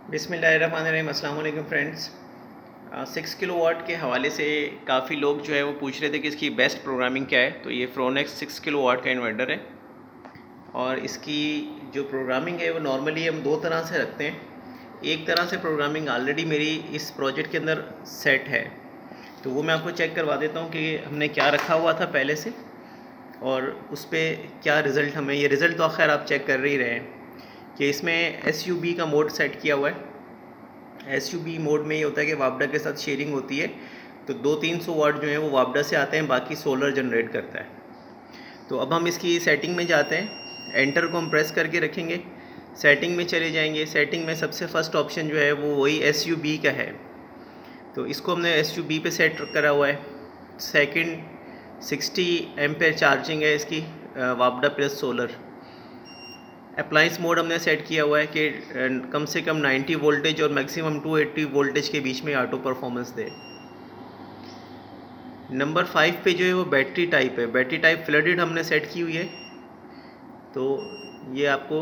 बिस्मिल्लाहिर्रहमानिर्रहीम। अस्सलाम वालेकुम फ्रेंड्स। 6 किलोवाट के हवाले से काफ़ी लोग जो है वो पूछ रहे थे कि इसकी बेस्ट प्रोग्रामिंग क्या है। तो ये फ्रोनेक्स 6 किलोवाट का इन्वर्टर है और इसकी जो प्रोग्रामिंग है वो नॉर्मली हम दो तरह से रखते हैं। एक तरह से प्रोग्रामिंग ऑलरेडी मेरी इस प्रोजेक्ट के अंदर सेट है, तो वो मैं आपको चेक करवा देता हूँ कि हमने क्या रखा हुआ था पहले से और उस पर क्या रिज़ल्ट हमें, ये रिज़ल्ट तो खैर आप चेक कर ही रहे हैं कि इसमें SUB का मोड सेट किया हुआ है। SUB मोड में ये होता है कि वापडा के साथ शेयरिंग होती है, तो 200-300 वाट जो है वो वापडा से आते हैं, बाकी सोलर जनरेट करता है। तो अब हम इसकी सेटिंग में जाते हैं, एंटर को हम प्रेस करके रखेंगे, सेटिंग में चले जाएंगे। सेटिंग में सबसे फर्स्ट ऑप्शन जो है वो वही SUB का है, तो इसको हमने SUB पे सेट करा हुआ है। सेकंड 60 एम्पेयर चार्जिंग है इसकी, वापडा प्लस सोलर। अप्लाइंस मोड हमने सेट किया हुआ है कि कम से कम 90 वोल्टेज और मैक्सिमम 280 वोल्टेज के बीच में ऑटो परफॉर्मेंस दे। नंबर 5 पे जो है वो बैटरी टाइप है, बैटरी टाइप फ्लडेड हमने सेट की हुई है। तो ये आपको,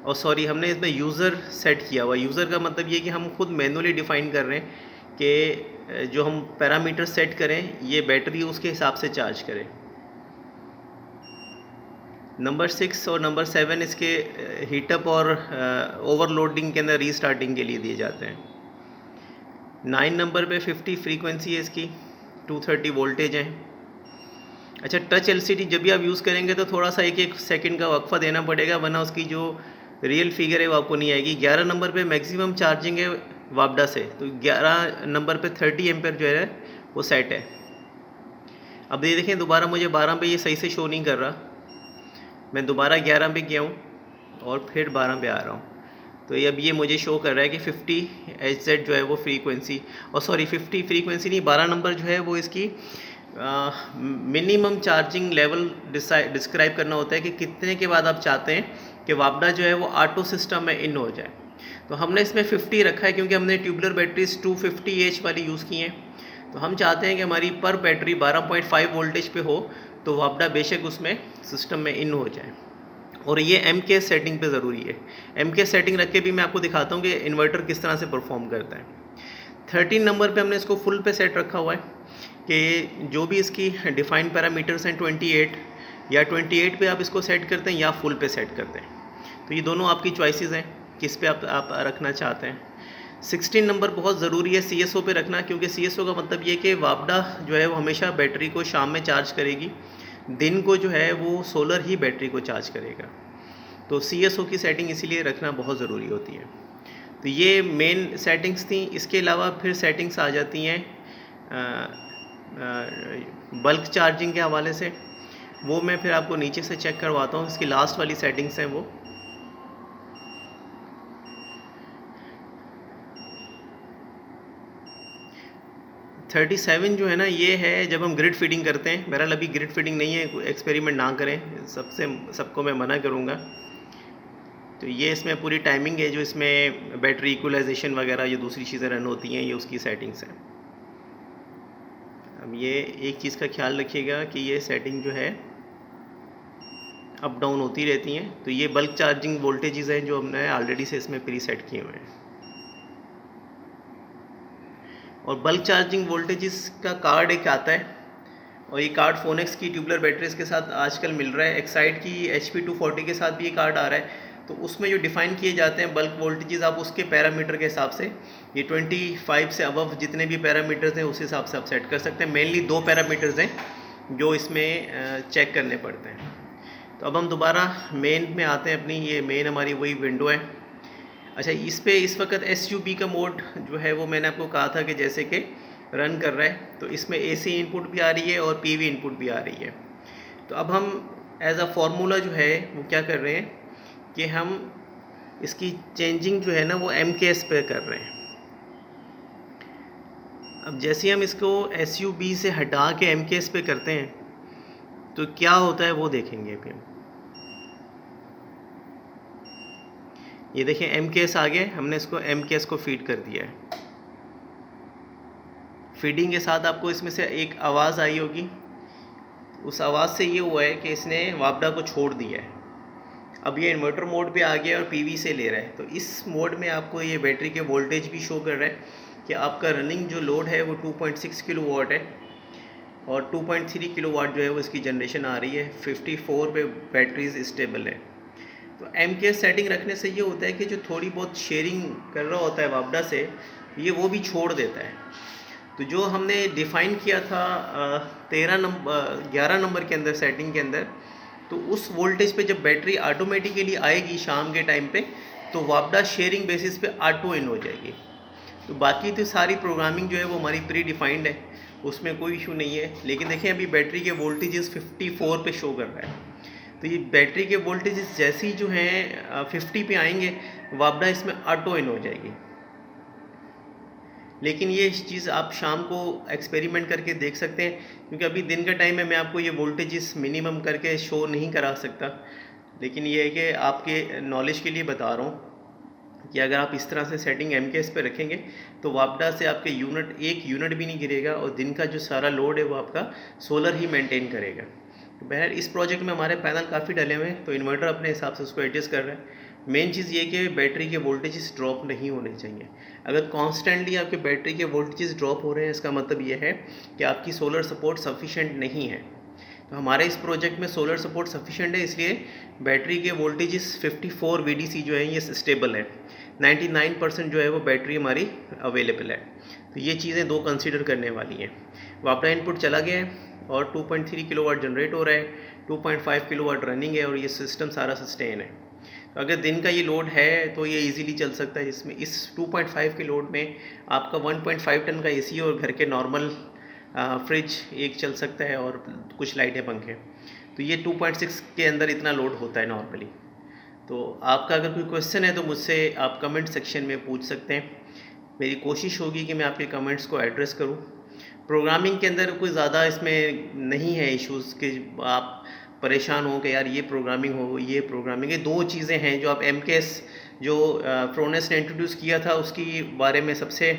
और सॉरी, हमने इसमें यूज़र सेट किया हुआ है। यूज़र का मतलब ये कि हम खुद मैनुअली डिफ़ाइन कर रहे हैं कि जो हम पैरामीटर सेट करें ये बैटरी उसके हिसाब से चार्ज करे। नंबर 6 और नंबर 7 इसके हीटअप और ओवरलोडिंग के अंदर रीस्टार्टिंग के लिए दिए जाते हैं। 9 नंबर पे 50 फ्रीक्वेंसी है इसकी, 230 वोल्टेज है। अच्छा, टच LCD जब भी आप यूज़ करेंगे तो थोड़ा सा एक सेकंड का वक्फा देना पड़ेगा, वरना उसकी जो रियल फिगर है वो आपको नहीं आएगी। 11 नंबर पे मैक्सिमम चार्जिंग है वापडा से, तो 11 नंबर पे 30 एम्पेयर जो है वो सेट है। अब ये देखें, दोबारा मुझे 12 पे ये सही से शो नहीं कर रहा, मैं दोबारा 11 पे गया हूँ और फिर 12 पे आ रहा हूँ, तो ये अब ये मुझे शो कर रहा है कि 50 HZ जो है वो फ्रीक्वेंसी, और सॉरी 50 फ्रीक्वेंसी नहीं, 12 नंबर जो है वो इसकी मिनिमम चार्जिंग लेवल डिस्क्राइब करना होता है कि कितने के बाद आप चाहते हैं कि वापडा जो है वो ऑटो सिस्टम में इन हो जाए। तो हमने इसमें 50 रखा है क्योंकि हमने ट्यूबलर बैटरीज 250H वाली यूज़ की हैं। तो हम चाहते हैं कि हमारी पर बैटरी 12.5 वोल्टेज पे हो, तो वापडा बेशक उसमें सिस्टम में इन हो जाए। और ये MK सेटिंग पे ज़रूरी है। MK सेटिंग रख के भी मैं आपको दिखाता हूँ कि इन्वर्टर किस तरह से परफॉर्म करता है। 13 नंबर पे हमने इसको फुल पे सेट रखा हुआ है कि जो भी इसकी डिफाइंड पैरामीटर्स हैं 28 या 28 पे आप इसको सेट करते हैं या फुल पे सेट करते हैं। तो ये दोनों आपकी चॉइसेस हैं किस पे आप रखना चाहते हैं। 16 नंबर बहुत ज़रूरी है CSO पे रखना, क्योंकि CSO का मतलब ये कि वापडा जो है वो हमेशा बैटरी को शाम में चार्ज करेगी, दिन को जो है वो सोलर ही बैटरी को चार्ज करेगा। तो CSO की सेटिंग इसीलिए रखना बहुत ज़रूरी होती है। तो ये मेन सेटिंग्स थी। इसके अलावा फिर सेटिंग्स आ जाती हैं बल्क चार्जिंग के हवाले से, वो मैं फिर आपको नीचे से चेक करवाता हूँ। इसकी लास्ट वाली सेटिंग्स हैं वो। थर्टी 37 जो है ना, ये है जब हम ग्रिड फीडिंग करते हैं। बहरहाल अभी ग्रिड फीडिंग नहीं है, एक्सपेरिमेंट ना करें, सबको मैं मना करूँगा। तो ये इसमें पूरी टाइमिंग है, जो इसमें बैटरी इक्वलाइजेशन वगैरह जो दूसरी चीज़ें रन होती हैं, ये उसकी सेटिंग्स हैं। अब ये एक चीज़ का ख्याल रखिएगा कि ये सेटिंग जो है अप डाउन होती रहती हैं। तो ये बल्क चार्जिंग वोल्टेजेस हैं जो हमने ऑलरेडी से इसमें प्री सेट किए हुए हैं। और बल्क चार्जिंग वोल्टेजेस का कार्ड एक आता है, और ये कार्ड फोनेक्स की ट्यूबलर बैटरीज के साथ आजकल मिल रहा है। एक्साइड की HP 240 के साथ भी ये कार्ड आ रहा है। तो उसमें जो डिफ़ाइन किए जाते हैं बल्क वोल्टेजेस, आप उसके पैरामीटर के हिसाब से, ये 25 से अबव जितने भी पैरामीटर्स हैं उस हिसाब से आप सेट कर सकते हैं। मेनली 2 पैरामीटर्स हैं जो इसमें चेक करने पड़ते हैं। तो अब हम दोबारा मेन में आते हैं अपनी। ये मेन हमारी वही विंडो है। अच्छा, इस पे इस वक्त SUB का मोड जो है वो मैंने आपको कहा था कि जैसे कि रन कर रहा है, तो इसमें AC इनपुट भी आ रही है और PV इनपुट भी आ रही है। तो अब हम एज अ फार्मूला जो है वो क्या कर रहे हैं कि हम इसकी चेंजिंग जो है ना वो MKS पे कर रहे हैं। अब जैसे ही हम इसको SUB से हटा के MKS पे करते हैं तो क्या होता है वो देखेंगे अभी हम। ये देखें MKS आ गया, हमने इसको MKS को फीड कर दिया है। फीडिंग के साथ आपको इसमें से एक आवाज़ आई होगी, उस आवाज़ से ये हुआ है कि इसने वापडा को छोड़ दिया है। अब ये इन्वर्टर मोड पे आ गया और पीवी से ले रहा है। तो इस मोड में आपको ये बैटरी के वोल्टेज भी शो कर रहा है कि आपका रनिंग जो लोड है वो 2.6 किलो वाट है और 2.3 किलो वाट जो है वो इसकी जनरेशन आ रही है। 54 पे बैटरीज स्टेबल है। तो MKS सेटिंग रखने से ये होता है कि जो थोड़ी बहुत शेयरिंग कर रहा होता है वापडा से, ये वो भी छोड़ देता है। तो जो हमने डिफ़ाइन किया था 11 नंबर के अंदर सेटिंग के अंदर, तो उस वोल्टेज पे जब बैटरी ऑटोमेटिकली आएगी शाम के टाइम पे, तो वापडा शेयरिंग बेसिस पे ऑटो इन हो जाएगी। तो बाकी तो सारी प्रोग्रामिंग जो है वो हमारी प्री डिफाइंड है, उसमें कोई इशू नहीं है। लेकिन देखें अभी बैटरी के वोल्टेजेस 54 पे शो कर रहा है। तो ये बैटरी के वोल्टेजेस जैसे ही जो हैं 50 पे आएंगे, वापडा इसमें ऑटो इन हो जाएगी। लेकिन ये चीज़ आप शाम को एक्सपेरिमेंट करके देख सकते हैं, क्योंकि अभी दिन का टाइम है, मैं आपको ये वोल्टेजेस मिनिमम करके शो नहीं करा सकता। लेकिन ये है कि आपके नॉलेज के लिए बता रहा हूँ कि अगर आप इस तरह से सेटिंग MKS पे रखेंगे तो वापडा से आपके एक यूनिट भी नहीं गिरेगा और दिन का जो सारा लोड है वो आपका सोलर ही मेंटेन करेगा। तो बहरहाल इस प्रोजेक्ट में हमारे पैनल काफ़ी डले हुए हैं, तो इन्वर्टर अपने हिसाब से उसको एडजस्ट कर रहा है। मेन चीज़ ये कि बैटरी के वोल्टेजेस ड्रॉप नहीं होने चाहिए। अगर कॉन्स्टेंटली आपके बैटरी के वोल्टेजेस ड्रॉप हो रहे हैं, इसका मतलब ये है कि आपकी सोलर सपोर्ट सफिशेंट नहीं है। तो हमारे इस प्रोजेक्ट में सोलर सपोर्ट सफिशेंट है, इसलिए बैटरी के वोल्टेजेस 54 VDC जो है ये स्टेबल है। 99% जो है वो बैटरी हमारी अवेलेबल है। तो ये चीज़ें दो कंसीडर करने वाली हैं। वापडा इनपुट चला गया है और 2.3 किलोवाट जनरेट हो रहा है, 2.5 किलोवाट रनिंग है और ये सिस्टम सारा सस्टेन है। तो अगर दिन का ये लोड है तो ये इजीली चल सकता है। इसमें इस 2.5 के लोड में आपका 1.5 टन का AC और घर के नॉर्मल फ्रिज एक चल सकता है और कुछ लाइटें पंखे। तो ये 2.6 के अंदर इतना लोड होता है नॉर्मली। तो आपका अगर कोई क्वेश्चन है तो मुझसे आप कमेंट सेक्शन में पूछ सकते हैं। मेरी कोशिश होगी कि मैं आपके कमेंट्स को एड्रेस करूं। प्रोग्रामिंग के अंदर कोई ज़्यादा इसमें नहीं है इश्यूज़ कि आप परेशान हो कि यार ये प्रोग्रामिंग हो, ये प्रोग्रामिंग, ये दो चीज़ें हैं जो आप MKS जो फ्रोनेस ने इंट्रोड्यूस किया था उसकी बारे में सबसे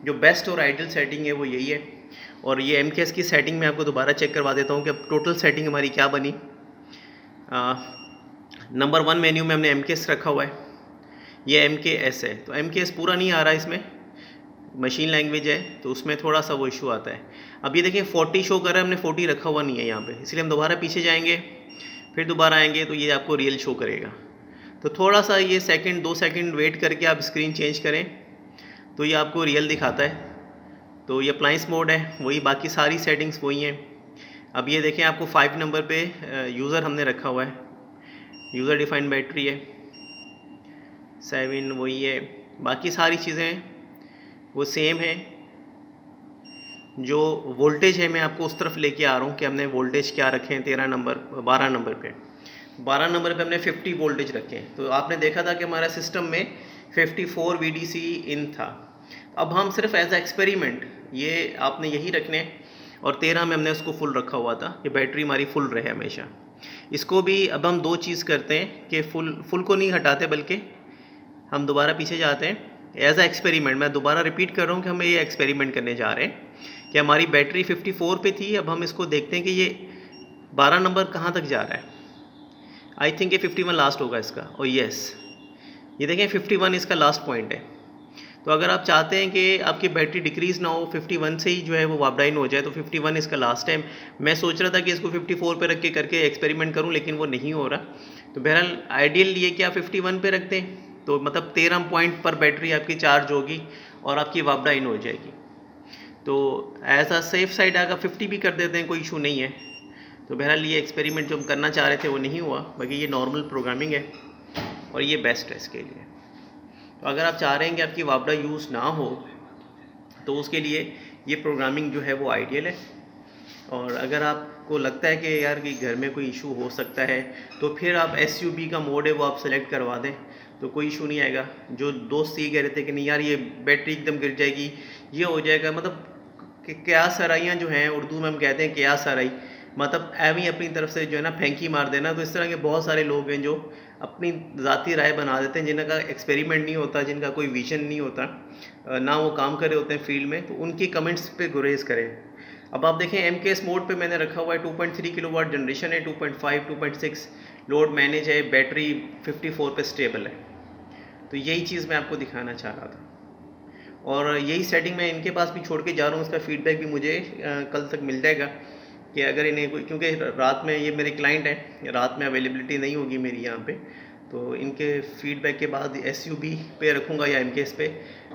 जो बेस्ट और आइडियल सेटिंग है वो यही है। और ये MKS की सेटिंग में आपको दोबारा चेक करवा देता हूँ कि अब टोटल सेटिंग हमारी क्या बनी। नंबर 1 मेन्यू में हमने MKS रखा हुआ है, ये MKS है। तो MKS पूरा नहीं आ रहा, इसमें मशीन लैंग्वेज है तो उसमें थोड़ा सा वो इशू आता है। अब ये देखिए 40 शो कर रहा है, हमने 40 रखा हुआ नहीं है यहाँ पे, इसलिए हम दोबारा पीछे जाएंगे, फिर दोबारा आएंगे तो ये आपको रियल शो करेगा। तो थोड़ा सा ये सेकंड 2 सेकंड वेट करके आप स्क्रीन चेंज करें तो ये आपको रियल दिखाता है। तो ये अप्लायंस मोड है, वही बाकी सारी सेटिंग्स वही हैं। अब ये देखें आपको 5 नंबर पे यूज़र हमने रखा हुआ है, यूज़र डिफाइंड बैटरी है, 7 वही है, बाकी सारी चीज़ें वो सेम है। जो वोल्टेज है मैं आपको उस तरफ लेके आ रहा हूँ कि हमने वोल्टेज क्या रखे हैं 12 नंबर पे 12 नंबर पे हमने 50 वोल्टेज रखे हैं। तो आपने देखा था कि हमारा सिस्टम में 54 VDC इन था। अब हम सिर्फ एज एक्सपेरिमेंट ये आपने यही रखने और 13 में हमने उसको फुल रखा हुआ था कि बैटरी हमारी फुल रहे हमेशा। इसको भी अब हम दो चीज़ करते हैं कि फुल को नहीं हटाते बल्कि हम दोबारा पीछे जाते हैं एज ए एक्सपेरिमेंट। मैं दोबारा रिपीट कर रहा हूँ कि हम ये एक्सपेरिमेंट करने जा रहे हैं कि हमारी बैटरी 54 पे थी। अब हम इसको देखते हैं कि ये 12 नंबर कहाँ तक जा रहा है। आई थिंक ये 51 लास्ट होगा इसका, और यस ये देखें 51 इसका लास्ट पॉइंट है। तो अगर आप चाहते हैं कि आपकी बैटरी डिक्रीज़ ना हो, 51 से ही जो है वो वापडा इन हो जाए, तो 51 इसका लास्ट टाइम। मैं सोच रहा था कि इसको 54 पे रख के करके एक्सपेरिमेंट करूं, लेकिन वो नहीं हो रहा। तो बहरहाल आइडियल ये कि आप 51 पे रख दें, तो मतलब 13 पॉइंट पर बैटरी आपकी चार्ज होगी और आपकी वापडा इन हो जाएगी। तो एज आ सेफ साइड अगर 50 भी कर देते हैं कोई इशू नहीं है। तो बहरहाल ये एक्सपेरिमेंट जो हम करना चाह रहे थे वो नहीं हुआ, बाकी ये नॉर्मल प्रोग्रामिंग है और ये बेस्ट है इसके लिए। तो अगर आप चाह रहे हैं कि आपकी वापडा यूज़ ना हो तो उसके लिए ये प्रोग्रामिंग जो है वो आइडियल है। और अगर आपको लगता है कि यार कि घर में कोई इशू हो सकता है तो फिर आप SUB का मोड है वो आप सेलेक्ट करवा दें, तो कोई इशू नहीं आएगा। जो दोस्त ये कह रहे थे कि नहीं यार ये बैटरी एकदम गिर जाएगी, ये हो जाएगा, मतलब क्या सराइयाँ जो हैं उर्दू में हम कहते हैं क्या सराई, मतलब एवं ही अपनी तरफ से जो है ना फेंकी मार देना। तो इस तरह के बहुत सारे लोग हैं जो अपनी ज़ाती राय बना देते हैं, जिनका एक्सपेरिमेंट नहीं होता, जिनका कोई विजन नहीं होता, ना वो काम कर रहे होते हैं फील्ड में, तो उनकी कमेंट्स पे गुरेज करें। अब आप देखें MKS मोड पे मैंने रखा हुआ है 2.3 किलोवाट जनरेशन है, 2.5 2.6, लोड मैनेज है, बैटरी 54 पे स्टेबल है। तो यही चीज़ मैं आपको दिखाना चाह रहा था, और यही सेटिंग मैं इनके पास भी छोड़ के जा रहा हूँ। उसका फीडबैक भी मुझे कल तक मिल जाएगा कि अगर इन्हें कोई, क्योंकि रात में ये मेरे क्लाइंट हैं, रात में अवेलेबिलिटी नहीं होगी मेरी यहाँ पे, तो इनके फीडबैक के बाद SUV पे रखूँगा या MKS पे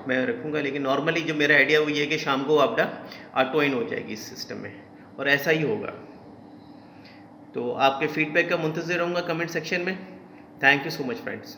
मैं रखूँगा। लेकिन नॉर्मली जो मेरा आइडिया वो ये है कि शाम को आपदा ऑटो इन हो जाएगी इस सिस्टम में, और ऐसा ही होगा। तो आपके फीडबैक का मुंतज़िर रहूँगा कमेंट सेक्शन में। Thank you so much friends.